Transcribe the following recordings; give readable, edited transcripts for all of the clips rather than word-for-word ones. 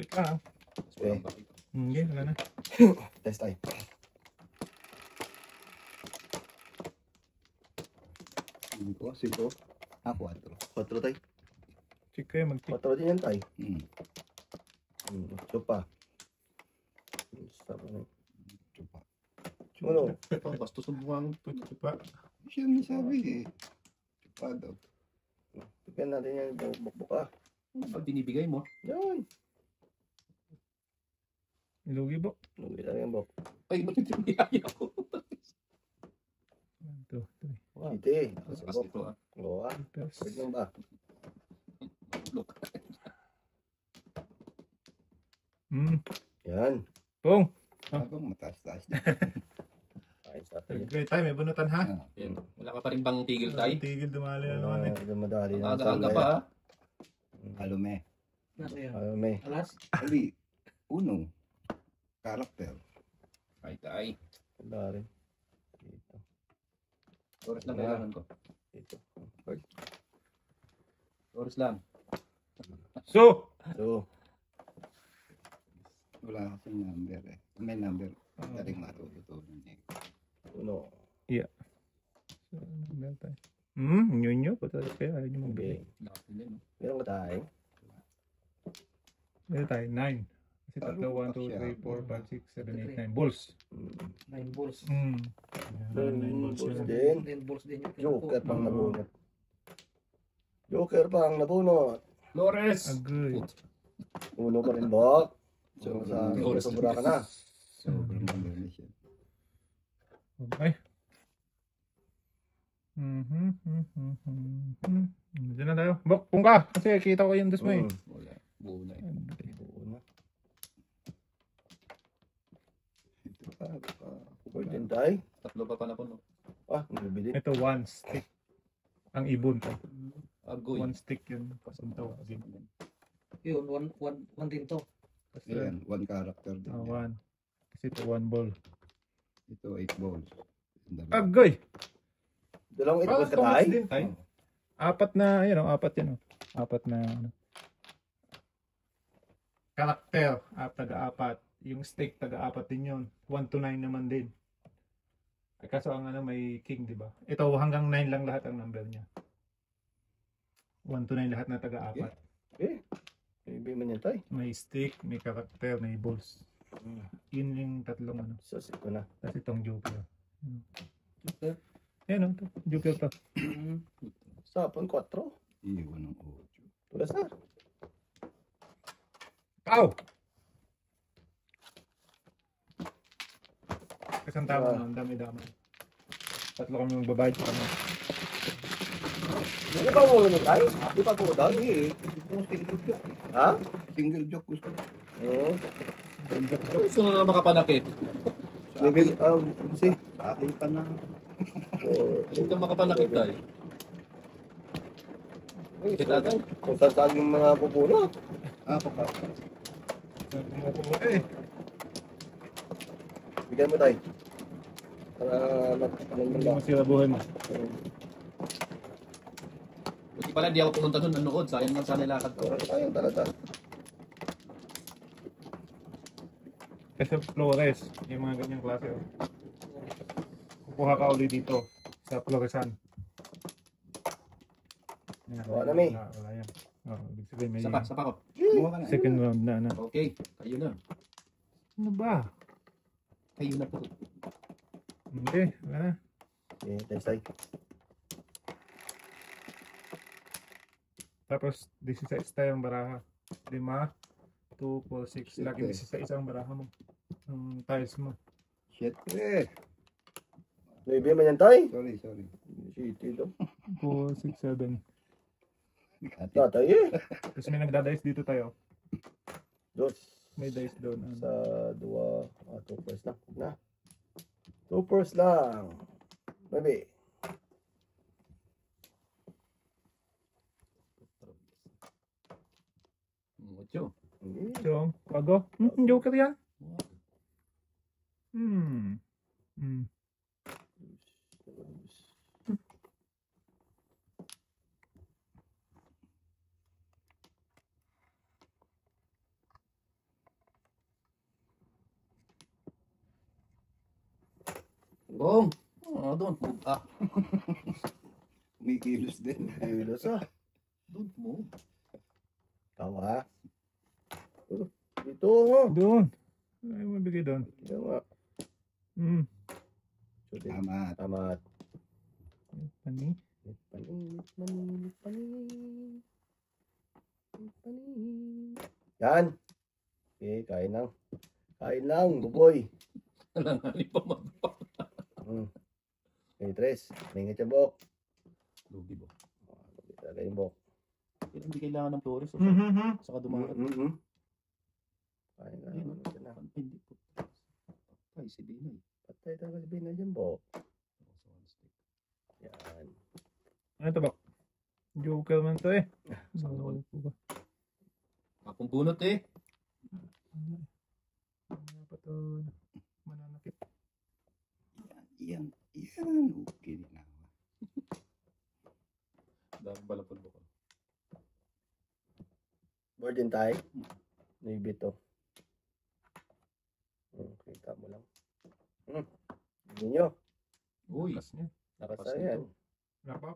Wait lang. Okay. Hindi, wala na. Test tayo. 5. 4 tayo. Check kayo, mag-check. 4 din yan tayo. Chupa. Chupa. Ano? Bastos ang buwang Chupa. Siya ang sabi eh. Chupa daw. Tignan natin yan. Bukbuk ah. Pag binibigay mo. Yan. Ilugi bok. Lugi lang yan, bok. Ay, matitibigay ako. 1, 2, 3. Siti. Mas ito ah. Oo ah. Wait lang ba? Look. Yan. Pong. Habang mataas-taas. Ayos natin. Great time, may bunutan ha. Yan. Wala ka pa rin bang tigil tayo? Tigil dumali na naman eh. Madali na. Aga-aga pa ah. Alume. Ayaw may. Alas? Ali. 1. Karakter. Ay, tay. Wala rin. Dito. Oras lang kailangan ko. Dito. Oras lang. So! So. Wala kasing number eh. May number. Daling matututunan niya. 1. So, meron tayo. Nyo. Patalas kayo. Ayaw nyo magbigay. Okay. Lakas din no? Meron ka tayo. Meron tayo. 9. Kasi tatlo. 1, 2, 3, 4, 5, 6, 7, 8, 9. Bulls. 9 balls. 9 bulls Bulls yun. din. 10 balls din yung Joker pang nabunot. Joker pang nabunot. Flores! Agoy. 1 pa rin, bok. So, Flores. sobra ka na. Sobrang number na siya. Okay. Diyan na tayo. Bok, pung ka. Kasi kita ko yung dos mo eh. Wala. Buo na eh. Ito pa. Gold din tayo. Tatlo pa na po no? Ah, nabibili. Ito, 1 stick. Ang ibon to. Agoy. 1 stick yun. Pasuntaw. Yun, 1 din to. Kasi, Ayan. 1 character din. 1. Kasi ito, 1 ball. Ito 8 balls. Agoy! Dalawang ito ka Thomas tayo. din tayo. Apat na, yun o, apat yun o. Apat na, ano. Karakter, taga-apat. Yung stake, taga-apat din yun. 1 to 9 naman din. Ay, kaso ang ano, may king, di ba? Ito, hanggang 9 lang lahat ang number niya. 1 to 9 lahat na taga-apat. Eh, ibig man yan tayo. May stick, may karakter, may balls. Yun yung tatlong ano. So, ito na. Tapos itong joker. Joker? Ayan o, joker to. Sapon 4. Iwan ng 8. Tulas na. Ow! Kasang tama na, ang dami-dami. Tatlo kami magbabayad sa kanya. Hindi pa mo ulit tayo? Di pa po daw? Ha? Single joke gusto. Oo. Gusto na makapanakit. Maybe, see. Akin pa na. Gusto na makapanakit tayo. Kita tayo. Kung saan yung mga pupuno. Ako pa. Bigyan mo tayo. Para Hindi mo sila buhay mo. Buti pala hindi ako pumunta doon nanood. Sayang lang sana lakad ko. Ayun talaga. Kasi Flores, yung mga ganyang klase. Oh. Kukuha ka ulit dito sa Floresan. Yan, Wala na, may. Wala yan. Oh, ibig sabihin may Sapa ko. Buha ka na. second round na. Ano. Okay, kayo na. Ano ba? Kayo na po. Hindi, wala na. Okay, test tayo. Tapos 16 tayong baraha. 5, 2, 4, 6. Lagi 16 ang baraha mo. Ang tiles mo. Shit. Eh. Maybe man yan tayo. Sorry. City to. 4, 6, 7. Tatay eh. Tapos may nagdadice dito tayo. Dos. May dice doon. Sa 2 first lang. Na. 2 first lang. Maybe. Mucho. So, bago. Joker yan. Bong. Don't move. Kumikilos din. Kilos ah. Don't move. Tawa. Dito oh. Doon. Ay, mabigay doon. Tawa. Hmm. Tama. Tama. Pani. Yan. Okay, kain lang. Kain lang, buboy. Alanganin pa magpa. Okay, Tres. May bok. Lugi ba? Talaga yung bok. Hindi kailangan ng Flores. Saka dumarap. Kain lang. Hindi po. Patay si Binay. Patay talaga si Binay dyan, bok. Yan. Ano ito ba? Joker man to eh. Sana all. Ano ba? Kapong bunot eh. Ano pa to? Mananakit. Yan. Okay na. Dami pala pulbo ko. Board din tayo. Navy to. Kita mo lang. Hindi nyo. Uy. Lakas niya. Lakas Basta nito. yan. Wala pa.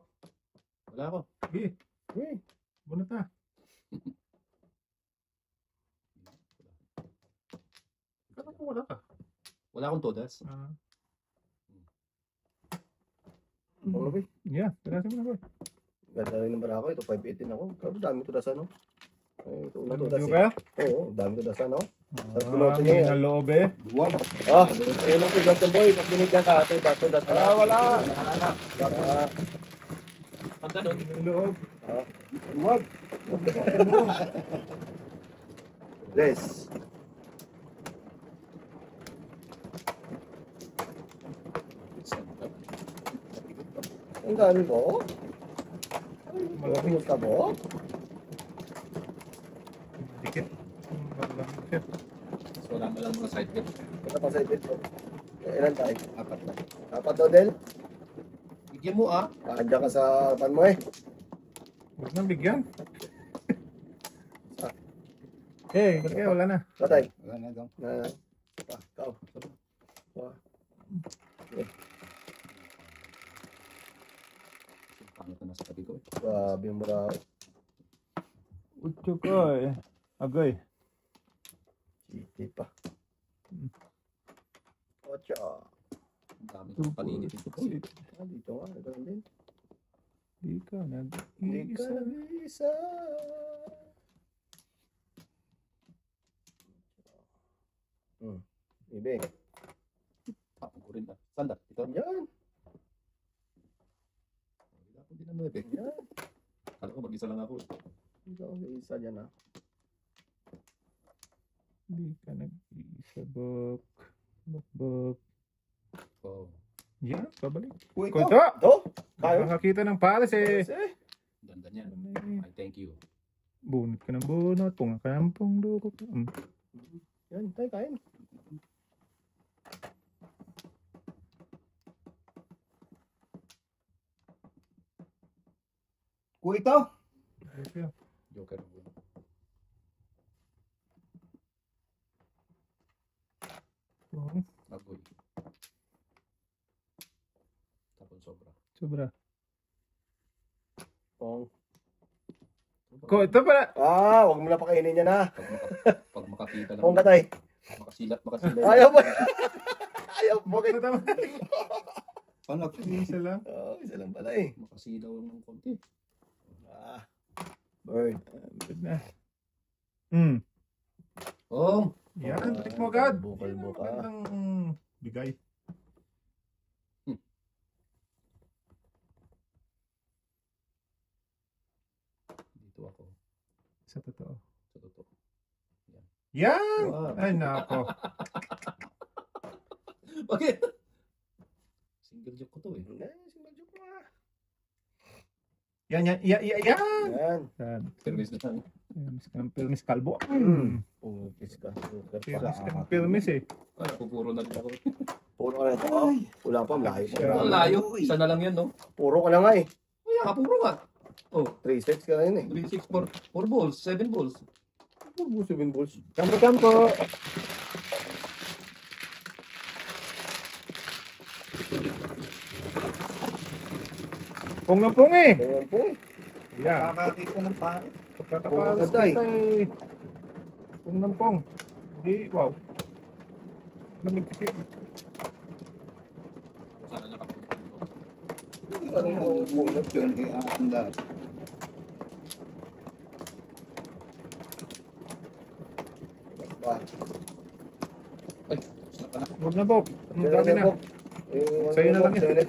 Wala ko. Sige. Uy. Bunot na. Kala ko wala ka. Wala akong todas. Ah. Ano ba? Yeah, pirasin mo na ba? Ganda rin ng barako. Ito 518 ako. Pero dami to dasan, no? Ito una to Ano dasan. kaya? Oo, dami to dasan, no? Ah, may naloob eh. Duwag. Ayun ang tugas ng boy. Pag binigyan ka, ito bato dasan. Wala. Pag ganun. May loob. Duwag. Bless. Ang dami mo? Malaki ka mo? Dikit. Malang siya. So, wala mo lang mga side bit. Ito pa sa ibit ko. Ilan tayo? Apat na. Apat daw, Del? Bigyan mo Andiyan ka sa pan mo eh. Huwag nang bigyan. Eh, wala na. Patay. Wala na daw. Ikaw. Pangit na nasa tabi ko eh. Grabe yung bravo. Utyo ko eh. Agoy. Hindi pa. Ocha. Ang dami kong paninit ito po. Dito nga. Ito din. Di ka Hindi ka nag-iisa. nag-iisa. Ibig. Tapong ko rin na. Sanda. Ito. Yan. Wala akong din ang 9. Yan. Kala ko mag-isa lang ako. Hindi ka nag-iisa dyan ah. Di ka nag-iisa, Bok. Bok. Oh. Yan, pabalik. Uy, Ko ito. ito! Ito. Tayo. Nakakita ng pares eh. Ganda niyan. I thank you. Bunot ka ng bunot. Punga ka ng pungduko. Yan. Tayo kain. Uy, ito. Joker. Agoy. Tapon sobra. Sobra. Pong. Ko, ito pala. Huwag mo na pakainin yan ha. Pag makakita lang. Pong katay. Makasilat. Ayaw mo. Ayaw mo. Bakit naman? Panak. Isa lang. Isa lang pala eh. Makasilaw ng konti. Bird. Good na. Oh! Yan, pick mo agad. Bukal-buka. Magandang bigay. Dito ako. Sa totoo. Sa totoo. Yan! Wow. Ay, nako. Bakit? Single joke ko to eh. Yan. Yan. Yan. Permis na lang. Permis kalbo. Pupis ka. Permis eh. Ay, pupuro na rin ako. Puro ka lang ito. Wala pa. Layo pa. Ang layo. Isa na lang yan, no? Puro ka lang nga eh. Ay, puro nga. Oh, 3 sets ka na yun eh. 3, 6, 4 balls, 7 balls. Puro 7 balls. Kampo. Pong na pong eh. Ayan po. Yan. Kakakit ko ng pangit. Pagkatapalas Pong na, tay. kita eh. Pong na pong. Hindi, wow. Namigpit. Sana nakapunta. Parang mabubulat yun. Ianda. Ba. Ay, sarap na. Huwag na po. Ang dami na. Sa'yo na lang yan. Sa'yo na.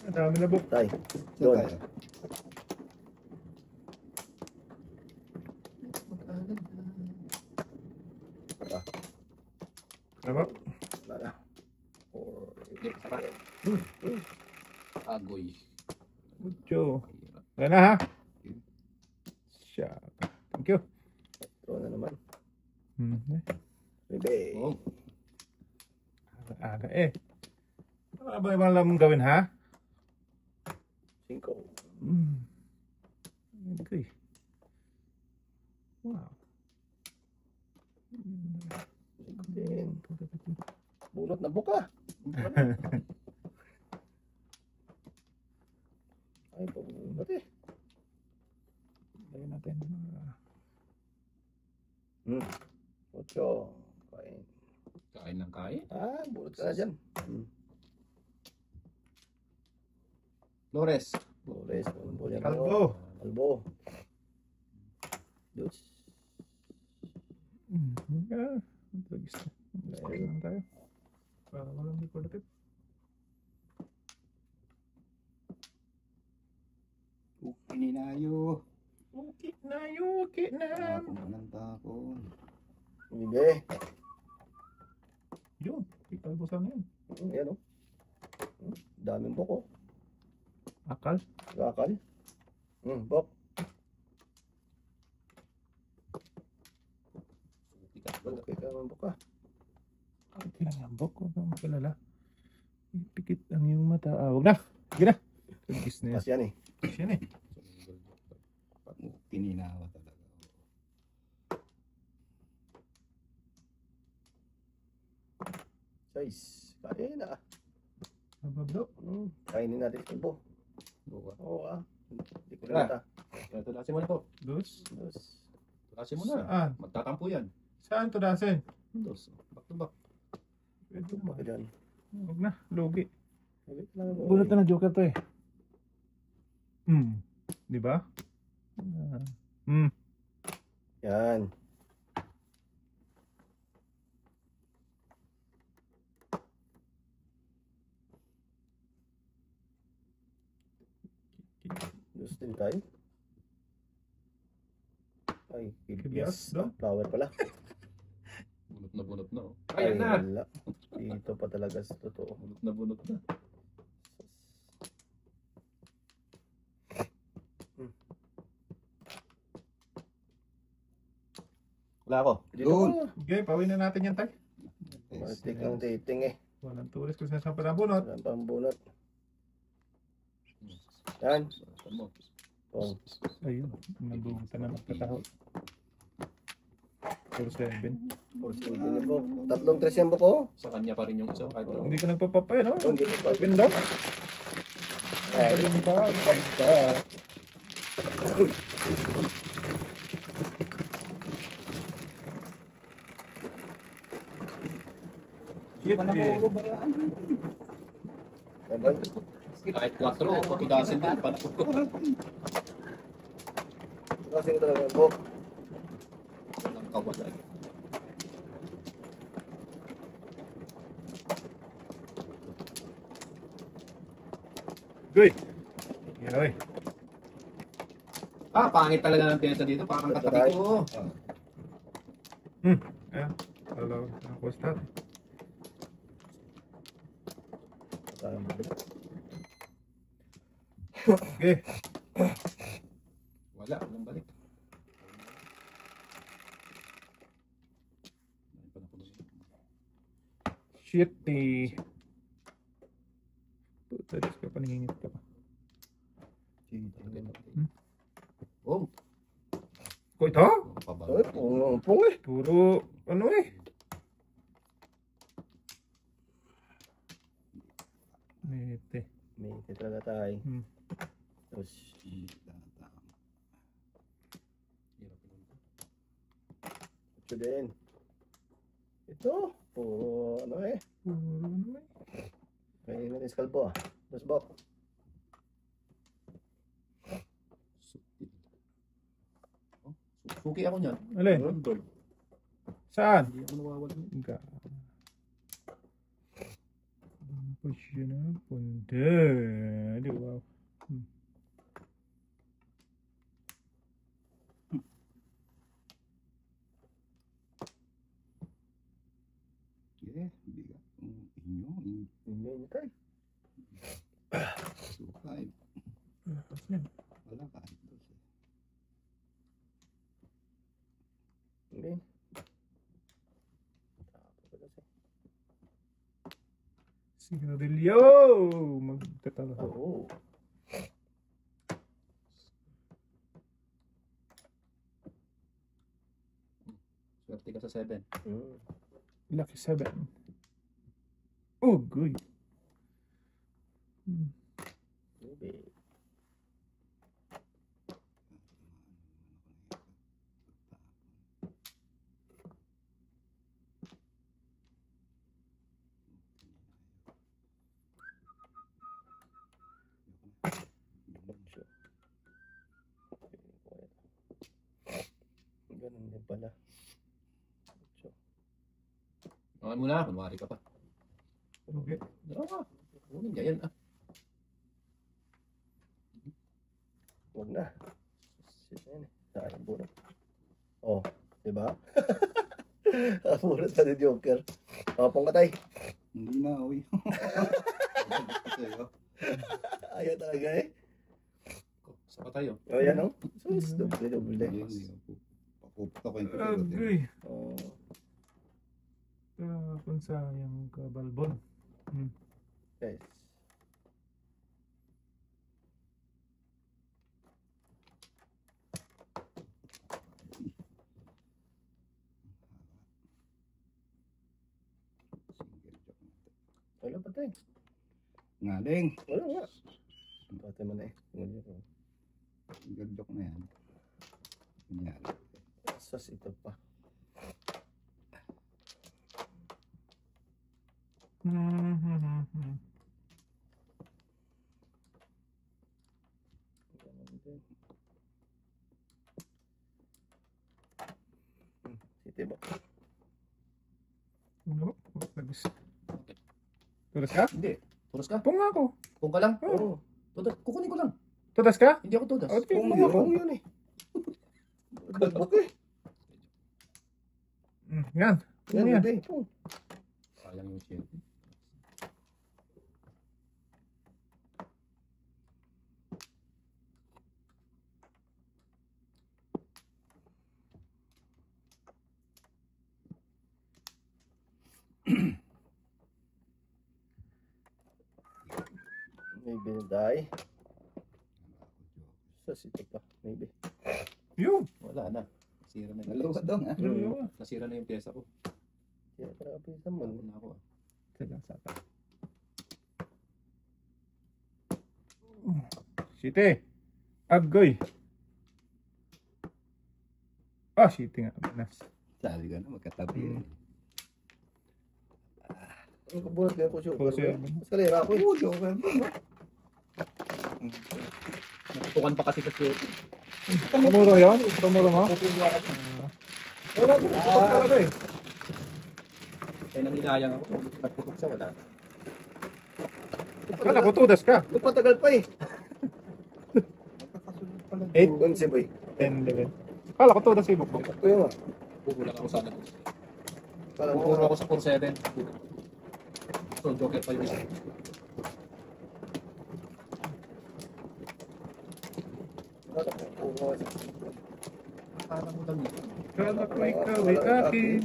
Ang dami na po. Tay. Saan Doon. tayo? Ano po? Wala na. Hindi, sarap. Agoy. Mucho. Wala na ha? Siya. Thank you. Throw na naman. Okay. Bebe. Oh, Aga eh. Ano ba yung alam mong gawin ha? 5. Okay. Wow. 10. Bunot na buka. Ay, pabunot eh. Lagyan natin. 8. Kain. kain ng kain. Bunot ka na dyan. Flores. Flores. Kalbo yan. Kalbo. Kalbo. Dos. Tagis na. Lagyan lang tayo. Para walang decorative. Pininayo. Okay na yun. Okay na. Ako ng takon. Bebe. Yun. Ikalbusan na yun. Ayan o. Daming buko. Akal. Gakal. Bok. Okay ka naman buka. Okay lang yan, Bok. Huwag kang magalala. Ipikit ang iyong mata. Huwag na. Sige na. Tagis na yan. Mas yan eh. Tagis yan eh. Pininawa talaga. Size. Kain na. Mabablo. Kainin natin ito po. Buka. Oo Hindi ko Tara. nata. Tulasin mo na to. Dos. Tulasin mo na. Saan? Magtatampo yan. Saan to dasin? Dos. Back to back. Pwede ba? Baka dyan. Huwag na. Lugi. Wait lang ako. Bunot na ng joker to eh. Di ba? Yan. Gusto din tayo. Ay, Kibias, kibias. no? Flower pala. Bunot na. Oh. Ay, Ayan na. wala. Dito pa talaga sa totoo. Bunot na. Wala ako. Dito Yun. ko. Okay, pawin na natin yan tay. Matik ang dating eh. Walang tulis kung saan pa bunot. Walang pambunot. Yan. Saan mo? Oh. Ayun. Nabungutan na magkataho. 4-7. Force din po. Tatlong tres yan po. Sa kanya pa rin yung isa. Kahit Hindi ka nagpapapay, no? Oh, hindi ko pa. Open daw. Ay, Ayun pa. Shit, eh. Sabay. kahit 4, tudasin din. Kasi ko talaga po. Walang kawala. Good. Yoy. Pangit talaga ng pyesa dito. Parang katabi ko. Ayan. Hello. Ako start. Okay. Wala. Walang balik. Shit eh. Puta, Diyos ka, paningingit ka pa. Oh. Ko ito? Ay, pung eh. Puro, ano eh. Mete. May hit talaga tayo. Hmm. Tapos, Hindi tatama. Hirap yun. 8 din. Ito, puro ano eh. Kaya nga yung skalpo ah. Dos bok. Suki. Oh, suki ako niyan. Alin? Rondol. Saan? Hindi ako nawawala. Enggak. Position na punta. Aduh, wow. Yeah, bigat. Inyo, Hindi tayo. sukay. Wala kahit dos eh. Hindi. Tapos ko kasi. Signarilyo! Magtatalo. Oo. Swerte ka sa 7. Hmm. Lucky 7. Oh, good. Maybe. Ganun din pala. Nakan mo na, kunwari ka pa. Okay. Dalawa ka. Kunin niya yan ah. Huwag na. Shit na yun eh. Sayang bunot. Oh, diba? Bunot na ni Joker. Papong ka tayo. Hindi na, uy. Sa'yo. Ayaw talaga eh. Saka tayo. O yan o. Sus, doble. Hindi ako. Papupunta ko yung Agoy. Oh, Kung sayang ka, Balbon. guys. Wala pa tayo. Ngaling. Wala nga. Patay mo na eh. Single joke na yan. Kunyari. Sus, ito pa. Ganun din. City ba? Ano? Labis. Tulas ka? Hindi. Turas ka? Pung ako. Kung ka lang? Oo. Tudas. Kukunin ko lang. Tulas ka? Hindi ako tudas. O, Kung tingnan mo yun, ako. kung yun eh. Balbok eh. Yan. Yan, Yan. yan. Pung. Sayang yung shit. Maybe na die. Sus, ito pa. Maybe. Yun. Wala na. Nasira na yung Dalawa pyesa. daw nga. Dalawa. Nasira na yung pyesa ko. Kaya para sa mo. Wala na ako ah. Sige, sata. Siti. Agoy. Ah, siti nga. Nas. Sabi ko na, magkatabi. Ang kabuhat kaya ko siya. Puso yan. Eskalera ako eh. Oo, joke. Natutukan pa kasi kasi. Tumuro yun? Tumuro mo? Wala ko. Talaga eh. Kaya nang inayang ako. Nagputok siya, wala. Kala ko tudas ka. Patagal pa eh. 8, 11 boy. 10, 11. Kala ko tudas ibok mo. Ito yun ah. Bubulang ako sana. Parang Puro ako sa 4-7. So, joker pa yung isa. Parang mo lang yun. Kala ko ikaw ay akin.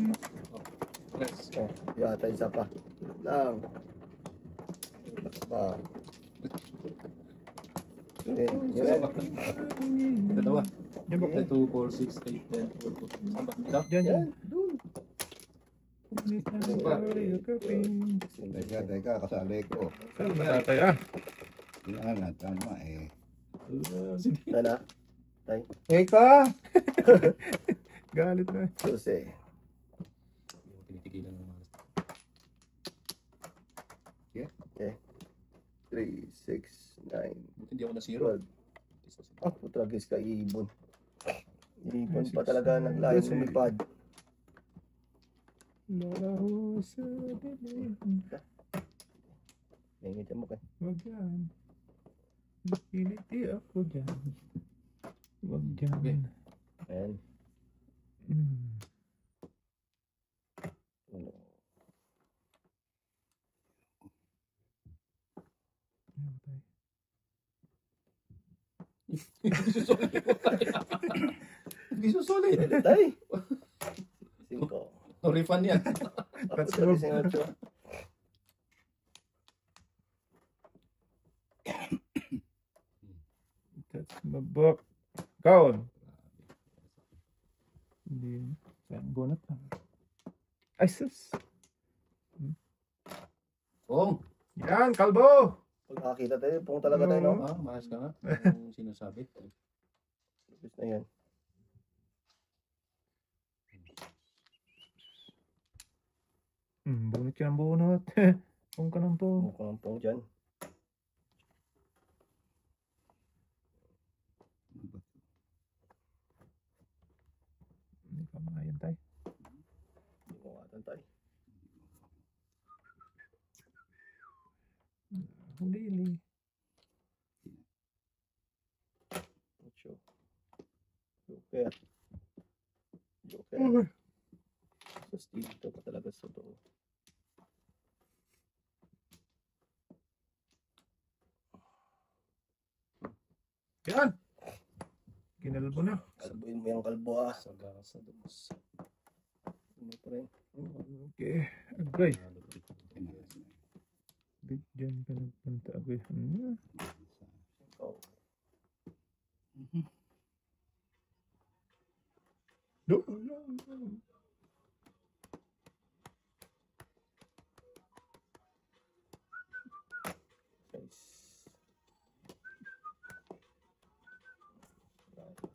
Press. Oh, yata isa pa. Lang. Pa. Dalawa. Yan ba? 2, 4, 6, 8, 10, 12, 14. Saan ba? Dito? Yan, yan. Yan, dun. Teka, kasali ko. Tatay ah. Kailangan na, tama eh. Sige. Tala. Eka! Galit na. Susi. Tinitigilan ng mga 3, 6, 9, buti hindi ako na zero. 12. Ah, putra guys ka, ibon. Ibon pa talaga naglayong lumipad. Laro sa dilim. Nangingit mo kay. Wag yan. Nakiliti ako dyan. Wag dyan. Okay. Ayan. Mm. Ano? Hindi susuli. Tay! 5. No refund yan. That's Putra good. 18. That's my book. Count. Hindi. Saan bunot lang. Ay, sus. Oh, Yan, kalbo! Pag nakakita tayo, pong talaga tayo, no? maayos ka nga. Yung sinasabi. Lupis na yan. Bunot ka ng bunot. Pong ka ng pong. Mukhang ang pong dyan. Hindi ka mayan tayo. Bumukatan tayo. Lili. 8. Joker. Joker. Tapos dito pa talaga sa to. Yan! Kinalbo na. Kalbuin mo yung kalbo, ah. Sagasa dos. Ano pa rin? Okay. Agay. Bigyan ka nagpunta. Agay. Oh. Do. Guys.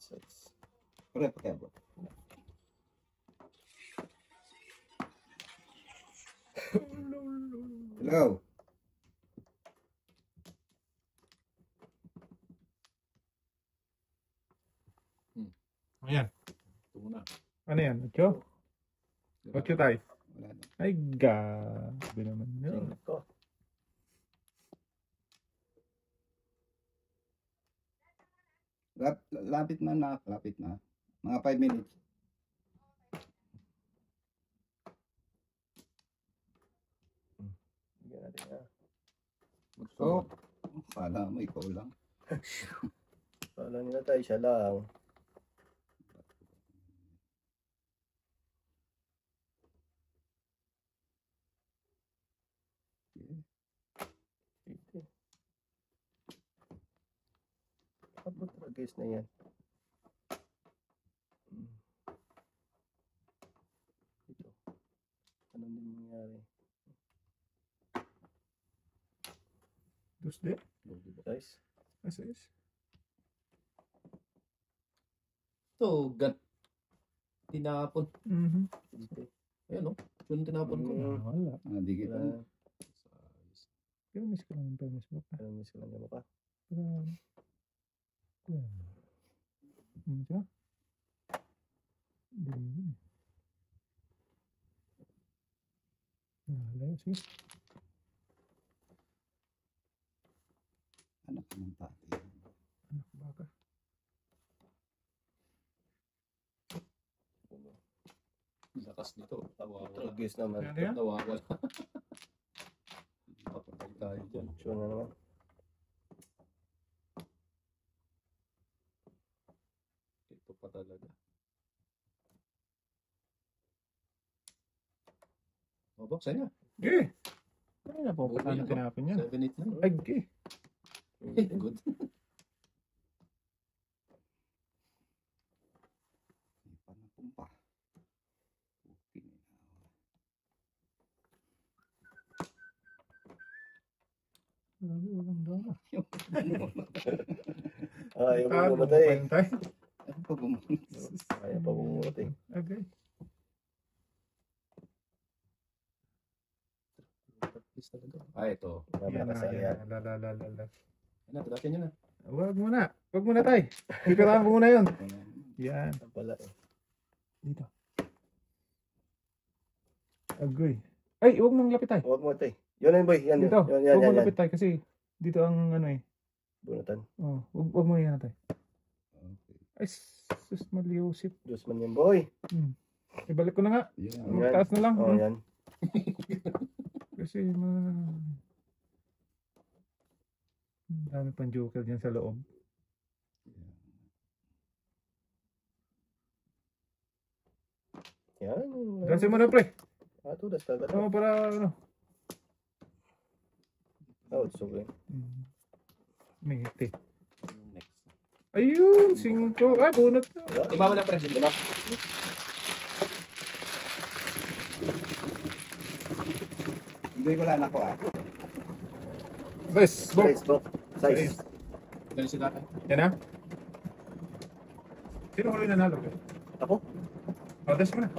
6. Correct, kaya bro. Hello. Ayan. Ito muna. Ano yan? 8? 8 tayo. Wala na. Ay, gabi naman yun. 5. Lapit na na, lapit na. Mga 5 minutes. Bigyan natin na. So, pala mo, ikaw lang. Kala nila tayo, siya lang. Ito. Abot guys na yan. Ito. Ano din mangyari? Tuesday? Guys, Asis? Ito, tinapon. Tuesday. Ayan o. Yung tinapon ko. Wala. Di kita. Wala. Pero miss ko lang ng permis mo pa. Ano miss ko lang naman ka? Ano siya? Hindi yun eh. Nalayo, sige. Anak ka ng tatay. Anak baka. Lakas nito. Nawawala. Guys naman. Ano yan? Nawawala. Papatay tayo dyan. Sure na naman. Ito pa talaga. O, box, ayun na. Eh! Ano na po? Okay Paano na to. tinapin yan? 7-8 na. Ay, eh. Good. May panapumpa. Okay na. Grabe, walang dala. Ayaw mo Tago mo pa mamatay. yun tayo. Ano pa bumunod? Ayaw pa bumuti. Okay. Ito. Yan na, Nakasaya. yan. Lalalala. Ano, tudasin nyo na. Wag muna. Wag muna tayo. Pipirahan ko muna yun. Yan. Pala eh. Dito. Agoy. Ay, huwag mong lapit tayo. Huwag mo tayo. Yun na yun boy. Yan, Dito. yan, yan, Huwag yan, mong yan. lapit tayo kasi dito ang ano eh. Bunatan. Oh, huwag mo yan tayo. Ay, sus, maliusip. Diyos man yan boy. Ibalik ko na nga. Yeah. Magtaas na lang. Oh, yan. Kasi dami pang joker dyan sa loob. Yan. Gansin mo na pre. Ato, das tagat. Tama para ano. Oh, it's okay. May hiti. Ayun, 5. Ah, bunot na. Iba mo na, pre. Lima. Hindi ko lang ako ah. Bes, bok. Size, bro. Size. Dali si tatay. Yan na. Sino huli nanalo? Ako? Ordes mo na.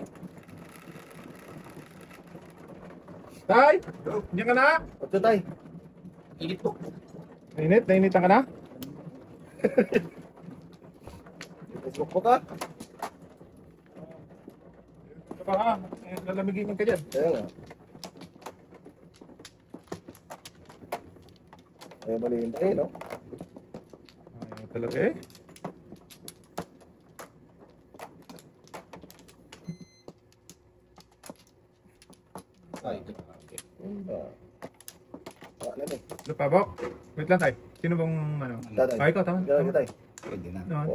Tay! Diyan ka na? Ito tayo. Init po. Nainit? Nainitan ka na? Facebook mo ka? Baka lalamigin ka dyan. Kaya nga. Ayaw malihin tayo, no? Ayaw talaga eh. Ay, Wala na eh. Lupa, bok. Wait lang tayo. Sino bang ano? Tatay. Ay, ikaw, tama. Gano'n tayo. Pwede na. No, ano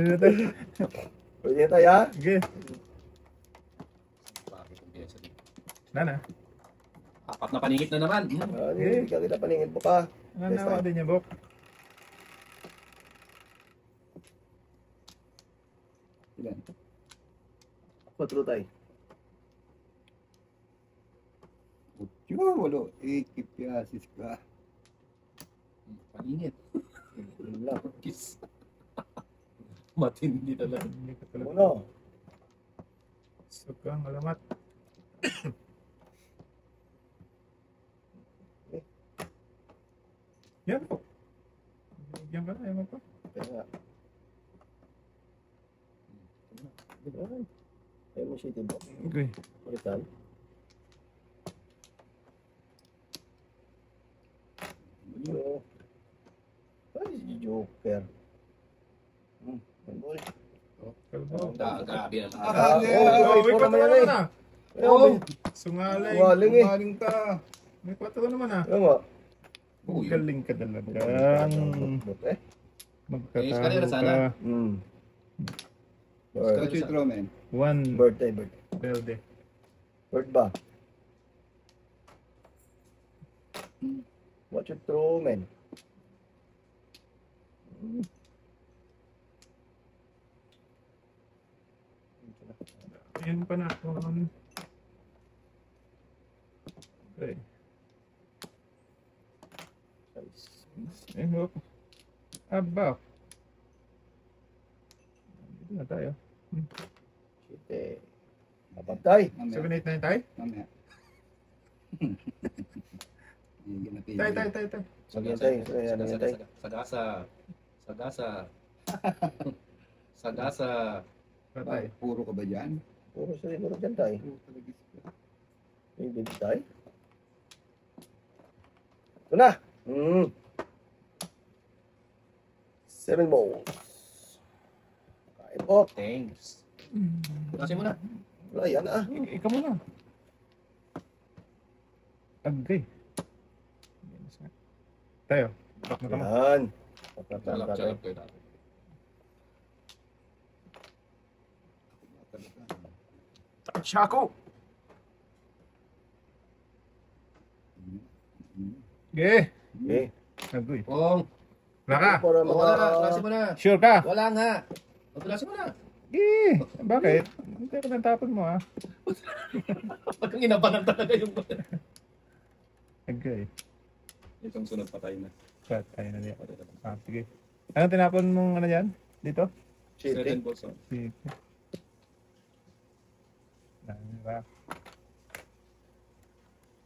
na tayo? Pwede na tayo, ha? Sige. bakit ang pyesa dito? Nana. Apat na paningit na naman. Hindi ka kita paningin po ka. Nanawa din niya, bok. Ilan? 4 tayo. Utyo, walo. Ikipiasis ka. Paningit. Yun lang. Kiss. Matindi talaga. Hindi ka talaga. Uno. Sukang alamat. Yan po. Yan ka na, ewan ko. Kaya nga. Ay. Ayaw mo city box. Okay. Palitan. Yo. Ay, si Joker. Boy. Kalbo. Grabe na. Ah, Oh, may puro 4 naman yan naman eh. ah. Oh, Sungaling. Waling eh. Maling ka. May 4 naman ah. Ano nga? Uy, Galing ka talaga. Eh. kanina Magkatago sana. ka. Bird. Scratch it, Roman. 1 Birthday, bird. verde. Bird ba? What you throw, man? Yan pa na. Okay. Eh, hook. Aba. Dito na tayo. Shit eh. Mapagtay. Mamaya. 789 tayo? Mamaya. Hindi napili. Tayo. Maghintay. Ayan, maghintay. Sagasa. Sagasa. Sagasa. Patay. Puro ka ba dyan? Puro siguro dyan tayo. Puro talaga siya. May big tayo. Ito na. 7 balls. Kain po. Thanks. Kasi mo na. Wala yan ah. Ikaw muna. Agay. Tayo. Back na tama. Yan. Salap kayo dati. Siya ako. Okay. Okay. Agoy. Pong. Wala ka. Para Oh, wala na. mga... Klase mo na. Sure ka? Wala nga. Klase mo na. Bakit? Hindi ka nang tapon mo ah. Pagkang inabanan talaga yung... Agay. Itong sunod patay na. Cut, ayun na niya. Ah, sige. Ano tinapon mong ano yan? Dito? City. 7 balls. Oh. Sige. Diba?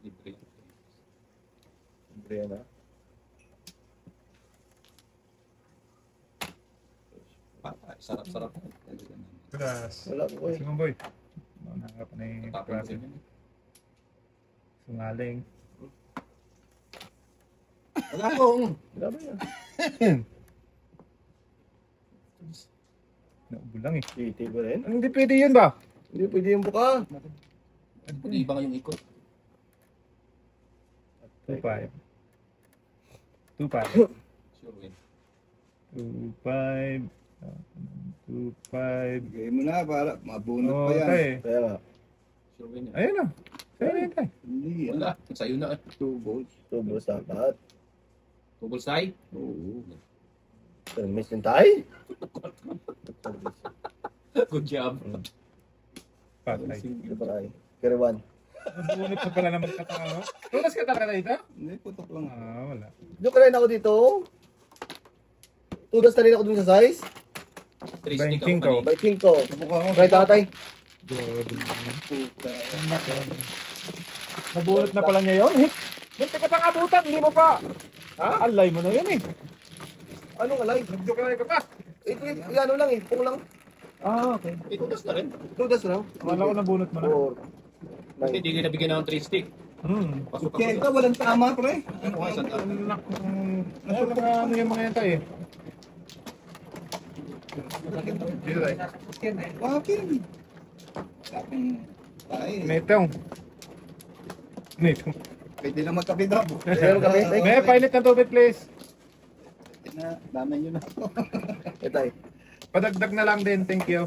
Libre. Libre yan ha. Sarap-sarap. Grass. Wala po eh. Sige mo boy. Nakakap na yung Tapon ko klase. rin yan. Sungaling. Wala akong. Wala ba yan? Naubulang eh. City ba rin? Hindi pwede yun ba? Hindi pwede yung buka. Pwede iba nga yung ikot. 2-5. 2-5. Sure win. 2-5. 2-5. Bigay mo na para mabunot Oh, pa yan. tay. Kaya nga. Sure win yan. Ayun na. Sa'yo na yun, tay. Hindi yan. Wala. Sa'yo na. 2 balls. Tubos dapat. Double side. Oo. Miss yung tayo. Good job. Patay. Ito pa tayo. Carry 1. Nabunot ka pala na magkatanga mo. Tulas ka talaga dito? Hindi, putok lang. Ah, wala. Diyo ka rin ako dito. Tudas na rin ako dun sa size. 3 stick ako 25. kanina. By king ko. Mukha ko. Try tatay. Puta. Nabunot na pala niya yun. Hindi ka pang abutan, hindi mo pa. Ha? Alay mo na yun eh. Anong alay? Nagdukay ka pa. Ito ano lang eh. Pung lang. Ah, okay. Itutas na rin. Tudas lang. Wala ko nabunot mo na. 4. Hindi ka nabigyan ng 3 stick. Pasok Kaya ako. ikaw, walang tama, pre. Ano ka, saan ka? Ano yung mga yan tayo eh. Dito tayo. Bakit? Sabi, ay, Netong. Netong. pwede na magkabidabo. Meron kami. May pilot ng tubig please. Dami nyo na. Ito tayo. Padagdag na lang din, thank you.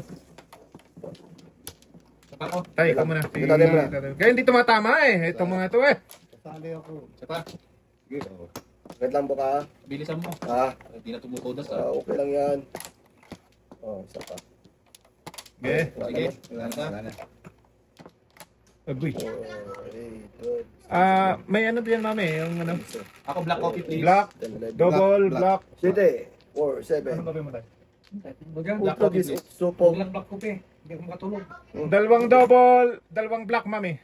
Saka ako. Tay, ikaw muna. Ito tayo muna. Kaya hindi tumatama eh. Itong mga ito eh. Kasali ako. Saka. Sige, oh. Wait lang po ka. Bilisan mo. Ah, Hindi na tumutudas okay lang yan. Oh, isa pa. Okay. Sige. Wala na, wala na. Agoy. Good. May ano din mami, yung ano. Ako black coffee please. Black, 10, 11. double, Black. black. City. 4, Ano 7. gawin mo tayo? Bagang Black Ultra coffee, gis. please. Supog. Bagang black kopi. Hindi ako makatulog. Dalawang double, dalawang black mami.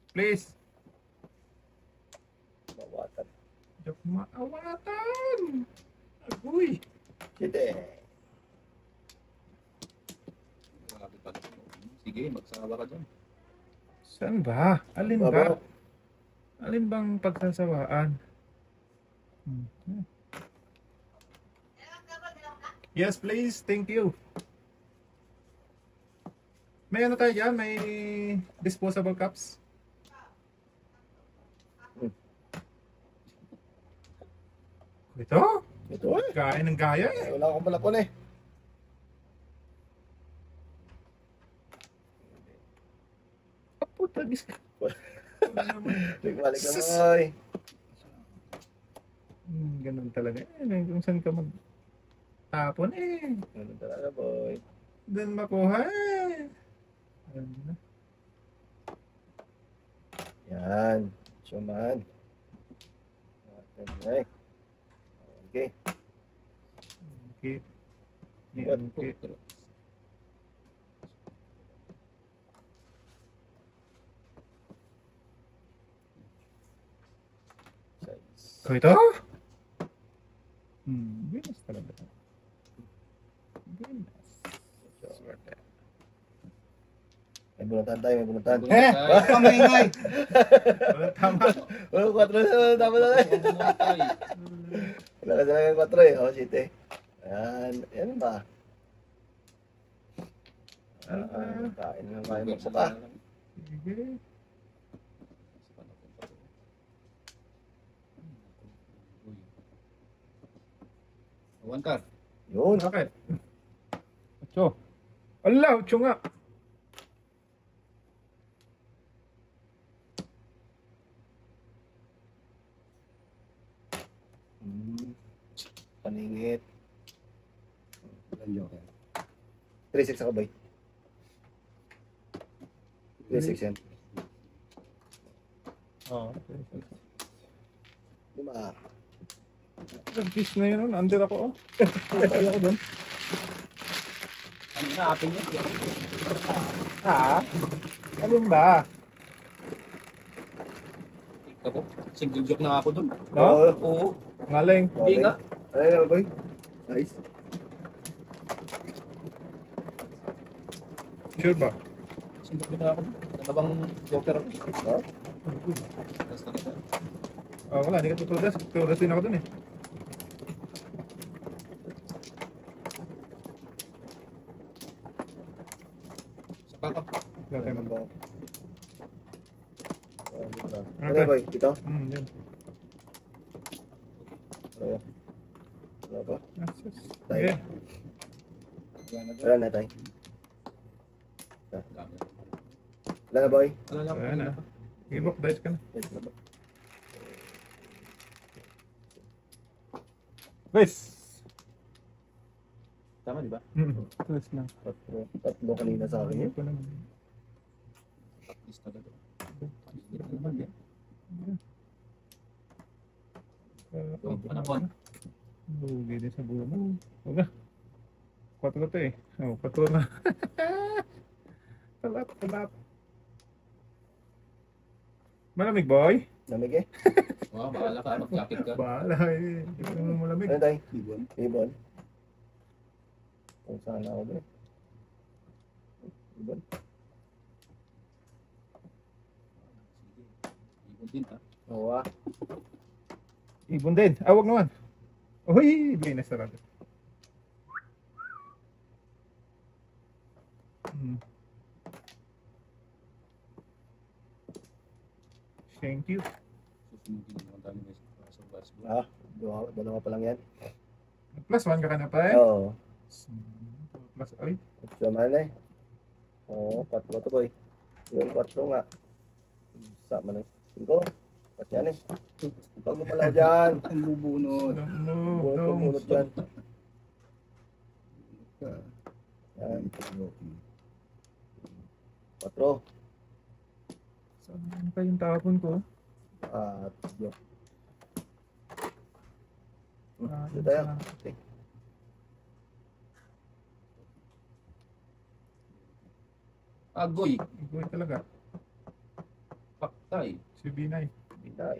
Please. Mawatan. Maawatan. Agoy. City. Grabe pala. Sige, magsawa ka dyan. Saan ba? Alin ba? Baba. Alin bang pagsasawaan? Yes, please. Thank you. May ano tayo dyan? May disposable cups? Ito? Ito eh. Kain ng gaya eh. Wala akong palapon eh. Puta, dis ka. Balik na boy. Ganun talaga. Kung saan ka mag-tapon eh. Ganun talaga boy. Doon makuha eh. Ayun na. Yan. Suman. Okay. Okay. Okay. What? Okay. Oh, ito? Venus talaga. Venus. Swerte. May bunutan tayo, may bunutan. Eh! Pamingay! Tama. Wala, 4 tama na eh. Wala ka talaga 4 eh. Oh, city. Ayan. Ayan ba? Kain na kain mo pa. Sige. One card. Yun. Bakit? Ocho. Ala, ocho nga. Paningit. Walang joker. 3-6 ako boy. 3-6 yan. Oo. Lima. Nag-fish na yun, under ako, oh. Ay ako doon. Ano na, atin yun. Ha? Alin ba? Ako, single joke na ako dun. No? Oo. Ngaling. Hindi nga. Ano na, boy? Nice. Sure ba? Single joke na ako dun. Dalawang joker ako. Ha? Tapos na kita. Wala, hindi ka tutudas. Tutudas din ako doon eh. Sa papa. Wala tayo mag- Ano na, boy? Ito? Yun. Ano? Ano ba? Yes. Tayo. Okay. Wala na, tayo. Wala na, boy? Ano lang. Wala na. Ibok, dice ka na. Yes, na ba? Guys! Tama, di ba? Tulas lang. Tatlo kanina sa akin yun. Ito naman. List talaga. List naman yan. Oh, ano po? Lugi din sa bulo mo. Huwag na. 4 to eh. Oh, 4 na. Talat. Malamig, boy? Lamig eh. Wow, bahala ka. Mag-jacket ka. Bahala eh. Hindi ko naman malamig. Ano, tayo? Ibon. Ibon. Kung saan ako ba? Ibon. Ibon din, ha? Oo ah. Ibon din. Huwag naman. Uy, ibigay na sarado. Thank you. Susundin mo ang dami na sa basketball. Ah, dalawa pa lang yan. Plus 1 ka ka na pa eh. Oo. Plus, ay. Sama na eh. Oo, 4 to boy. Yung 4 nga. Sama na. 5. Pat yan eh. Huwag mo pala dyan. Ang bubunod. Bunot dyan. Yan. 4. Saan pa yung tapon ko? At yun. Ah, Dito tayo. Okay. Agoy. Iguay talaga. Paktay. Si Binay. Binay.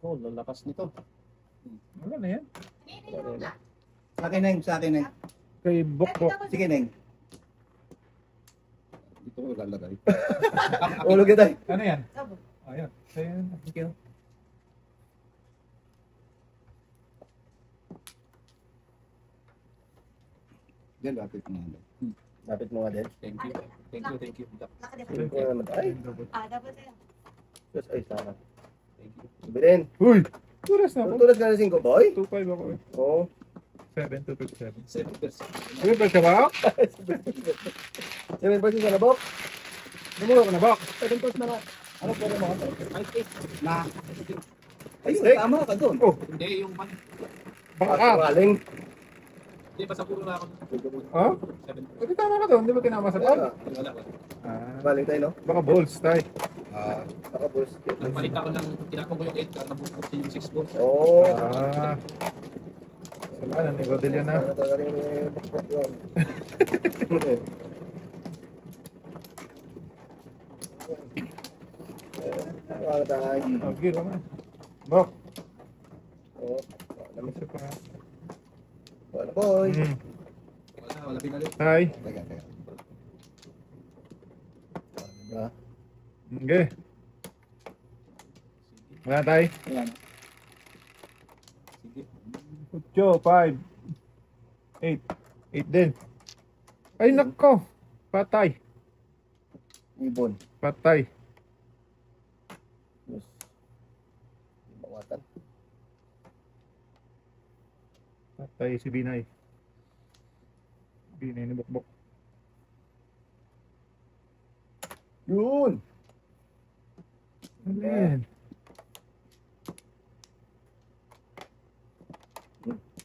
Oh, lalakas nito. Wala na yan. Sa akin, Neng. Sa akin, Neng. Kay Bokbok. Sige, Neng. Dito ko lalagay. Ulog yun tayo. Ano yan? Ayan. Ayan. Thank you. Diyan, lapit mo nga. Lapit mo nga din. Thank you. Thank you. Tingin ko naman. Ay, Dapat sa'yo. Diyos, ay, sama. Thank you. Bilhin. Uy! Tulas na ako. Tulas ka na 5, boy. 2.5 ako eh. Oo. 7.257. 7%. Uy, ba ka ba? 7% sa labok. Lumuro ko na ba? 7% na nga. Ano po naman? Na. Ayun, Steak. tama ka doon. Hindi, yung man. Baka ka. Maling. Hindi, basta puro na ako. Oh? 7%. Pwede tama ka doon. Di ba tinama sa ball? Wala ko. Maling tayo, no? Baka balls tayo. Nakabus. Nagpalit ako ng, tinakong ko yung 8 car, nabukot yung 6 balls. Oo. Sala na, nigodil yan na. Ano talaga rin yung bakbak yun? Ano tayo? Oh, gira man. Bok. Oo. Isa pa. Ano, boy? Wala pinalit. Hi. Teka, teka. Ah, Okay. Wala tayo. Ayan. Sige. 8, 5. 8. 8 din. Ay, nako. Patay. ibon. Patay. Yes. Mawatan. Patay si Binay. Binay ni Bokbok. Yun! Ano yan?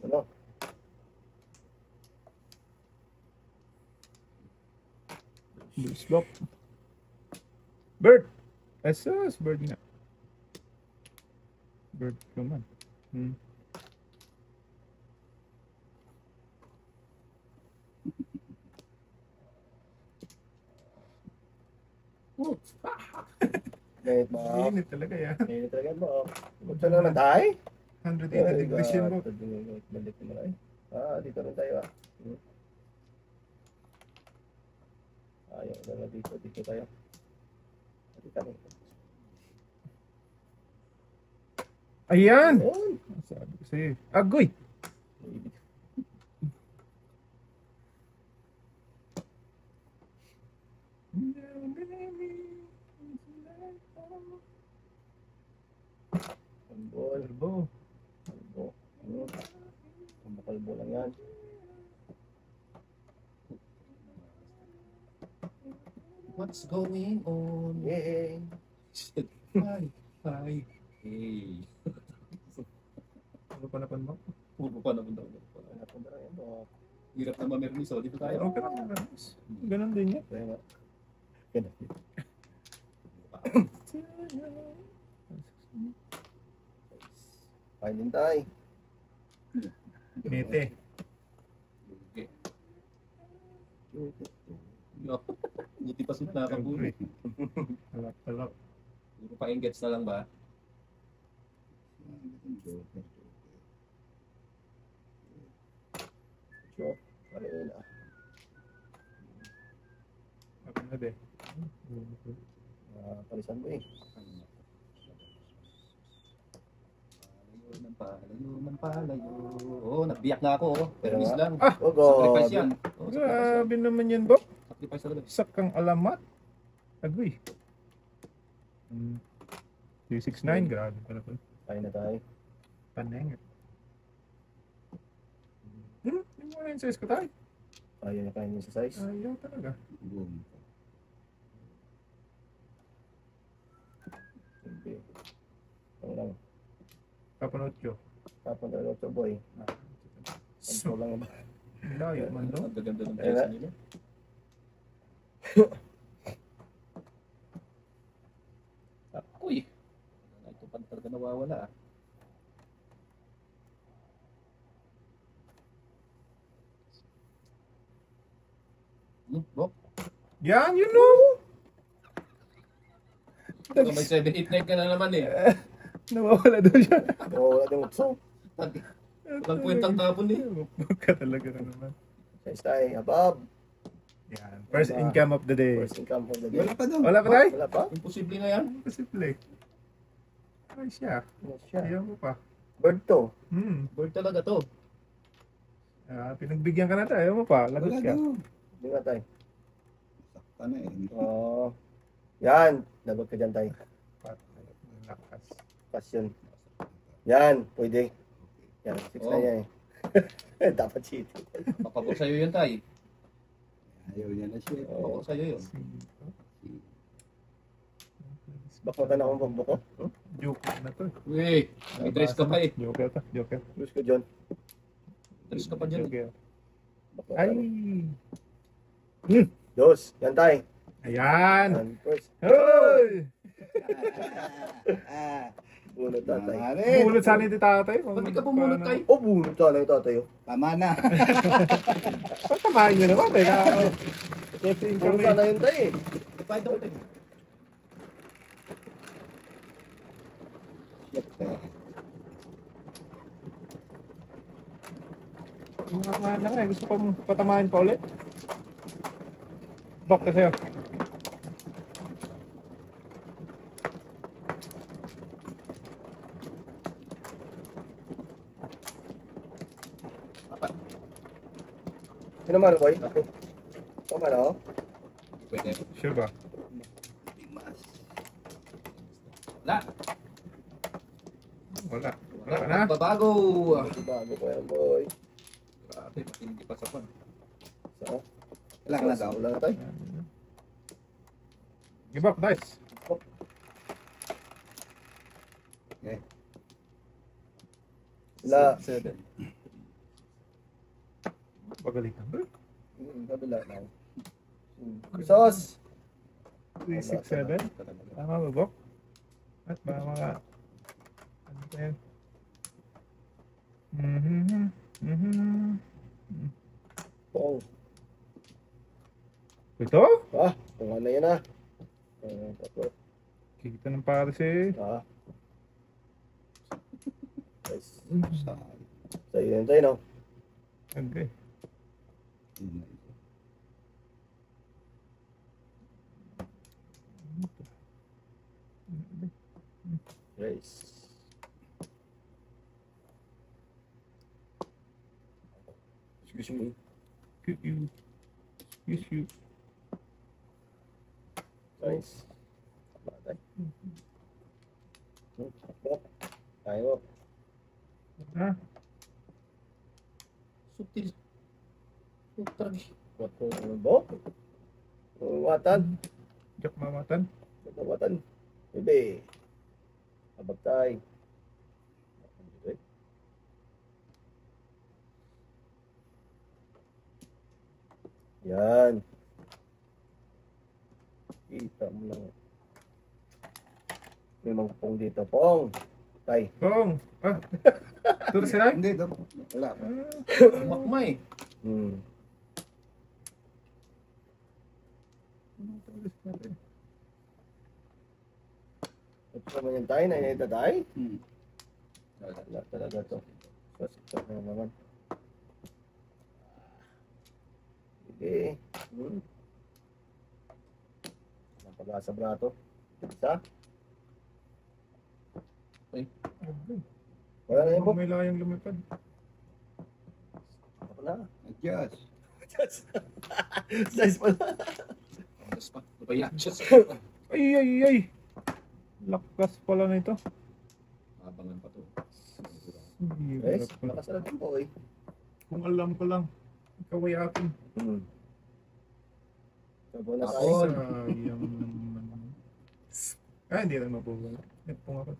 Ano? Blue slop. Bird. Esos, bird nga. Bird ka man. Hmm. Ngayon mo. Init talaga yan. Ngayon talaga mo. Punta na naman tayo. 180 degrees yun mo. Balik mo na dito rin tayo Ayaw na dito. Dito tayo. Dito tayo. Ayan! Ayun. Sabi ko sa'yo. Agoy! Kalbol. Turbo. Kalbo. Kalbo lang yan. What's going on? Yay! Hi. Hi. Hey. Ano pa napan mo? Puro pa naman daw. Ano po ba yan? Hirap na mamerniso. Dito tayo. Okay lang naman. Ganon din yan. Tayo nga. Yan. Kain din tayo. Nete. Okay. Buti pa suit na kapuro. Alak, alak. Puro pa engage na lang ba? So, ayun na. Ako na din. Palisan mo eh. Palayo man palayo. Oh, nagbiyak na ako. Oh. Pero Permis nga. lang. Oh, God. Sacrifice yan. Oh, sacrifice yan. Grabe naman yan, Bok. Sacrifice talaga. Sak kang alamat. Agoy. 369, grabe pala po. Kain na tayo. Paneng. Hindi mo na yung size ko tayo. Ayaw na kain mo sa size. Ayaw talaga. Boom. Hindi. Ano lang. Kapanood ko. Tapon na lang ito, boy. So, Control lang ba? layo man daw. Ang gaganda ng Ayun dress na. nila. Uy. Ito pa talaga nawawala ah. Bok? Yan, you know! Ito may 789 ka na naman eh. Nawawala daw siya. Oo, wala din utso. Walang kwentang tapon eh. Huwag ka talaga na naman. Size tayo. Above. Yan. First income of the day. First income for the day. Wala pa doon. Wala pa tayo? Wala pa? Imposible na yan. Posible. Ay siya. Ano siya? Ayaw mo pa. Bird to. Bird talaga to. Pinagbigyan ka na tayo. Ayaw mo pa. Lagot Wala ka. doon. Hindi nga tayo. Sakta na eh. Oo. Yan. Lagot ka dyan tayo. Lakas. Pasyon. Yan. Pwede. Yan. 6 na Oh. yan eh. Dapat cheat. Papabok sa'yo yun tay. Ayaw niya na siya. Papabok sa'yo yun. Baka na akong pagbuko. Joker na to. Uy, may dress ka pa eh. Joker to. Joker. Gusto ko dyan. Dress ka pa dyan eh. Joker. Baka Ay. Dos. Yan tayo. Ayan. Yan. First. Hoy! Bunot tatay. Bulot sana yung tatay. Ba't di ka bumunot tay? Oh, bunot tatay tatay. Tama na. Patamahin nyo naman. Teka. Kasi yung Bunot kami. tatay yun tayo eh. Kahit ako tay. Mga na nga eh. Gusto ko patamahin pa ulit. Bok ka sa'yo. Sino man, boy? Ako. Ito ka na, oh. Pwede. Sure ba? Wala. Wala. Wala Wala ka na. Babago. Bago ko yan, boy. Grabe, matindi pa sa pan. So, Wala ka na daw. wala na tayo. Give up, dice. Wala. 7. Pagalitan ba? Kabila lang. Sos! 3, 6, 7. Tama ba, Bok? At ba mga... Ano Ayan. Mhm. Mhm. Pong. Ito? Kung ano yun ah. Tatlo. Kita ng pares eh. Guys. Sa Sa'yo yun tayo, no? Okay. Guys. Excuse me. Excuse you. Nice. Batay. Bok. Tayo. Ha? Sutil. Sutil. Bok. Watan. Jak mamatan. Watan. Bebe. Abagtay. Yan. Kita mo lang. May mga pong dito. Pong. Tay. Kong. Ah. Turo sila? Hindi, wala. Makmay. Hmm. Ito naman yung tayo. Nainita tayo. Wala talaga to. Ito na naman. Sige. Napag-asa brato. Isa. Wala na yung bok. May layang lumipad. Ako na. Adjust. Size pala. Tapos pa. Lupaya. Just. Ay. Lakas pala na ito. Abangan pa to. Guys, nakasarap yung po eh. Kung alam ko lang. Ikaw ay akin. Sabo na Ako. tayo. Sayang naman. Hindi lang mabubuhay. Nagpong ako.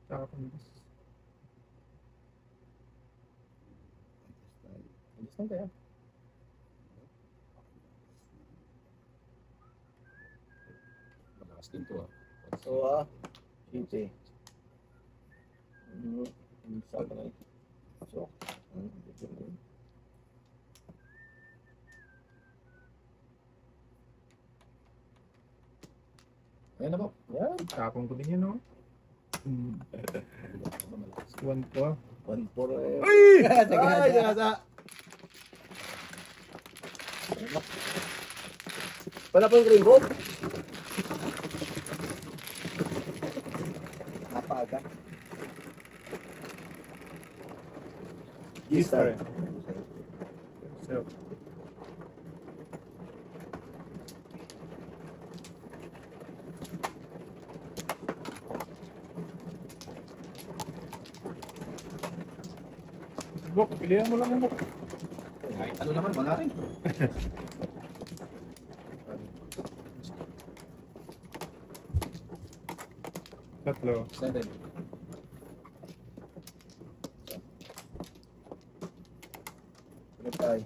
Tapos. Alis lang tayo. Malakas din to ah. So City. Saan na ito? So, Ayan na po. yan. Tapong ko din yun, no? One po. 1-4 na yun. Ay! Ay, nasa. Wala pong green book? Napaga. Yes, sir. So, Bok, pilihan mo lang yung bok. Kahit ano naman, wala rin. Tatlo. 7. Ano tayo?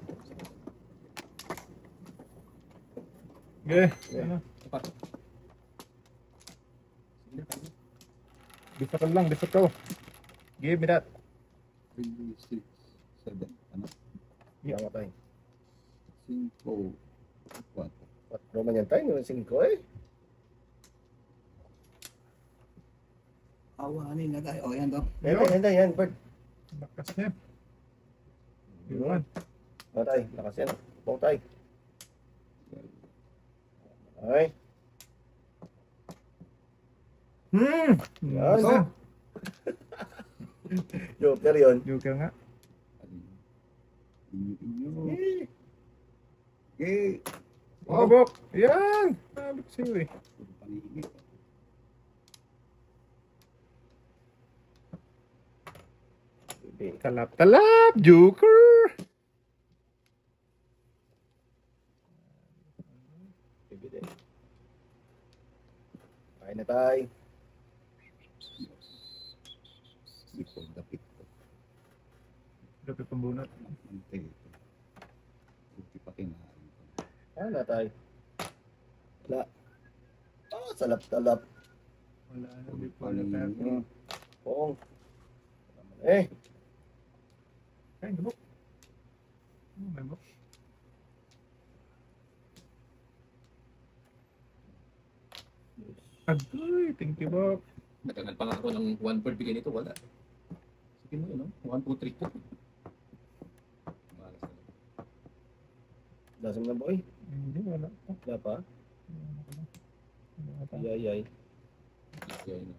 Okay. Ano? Apat. Sige, tayo. Bisa ka lang, bisa ka. Give me that. 3, 6, 7. Ano? Tama tayo. 5, 4. 4 man yan tayo. Yung 5 eh. Awanin na tayo. O, yan daw. Yan, Bert. Lakas niya. Iwan. Ano tayo? Lakas yan. Pong tayo. Okay. Yan. Yan. Joker yun. Joker nga. Inyo. Okay. Oh, bok. Yan. Sabi ko sa'yo eh. Puro paningin. Talap-talap, Joker. Bibili. Kain na tayo. Before the pick. Dapat pambunat. Ante ito. Buti pa kinahain ko. Kain na tayo. Wala. Salap-talap. Wala na, before the 30. Pong. Eh, Ay, gabok. May book. Agoy, thank you, Bob. Nagkagal pa nga ako ng 1/4 bigay nito, wala. Sige mo yun, no? 1, 2, 3, 4. Malas na. lasang na boy. Hindi, wala pa. Wala pa. Wala pa. Yay. Yan na.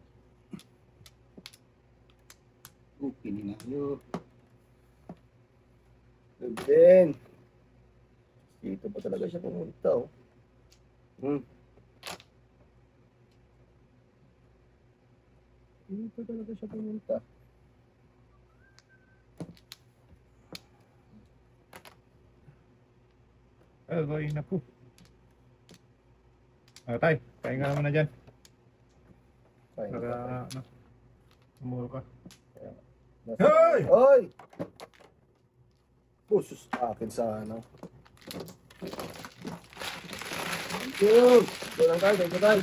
Pininayo. Then, dito pa talaga siya pumunta, oh. Dito talaga siya pumunta. Agoy na po. Tay, kain ka naman na dyan. Fine. Para, ano, umuro ka. Hoy! Hoy! Pusus akin sa ano. Thank you! Ito lang tayo, thank you tayo.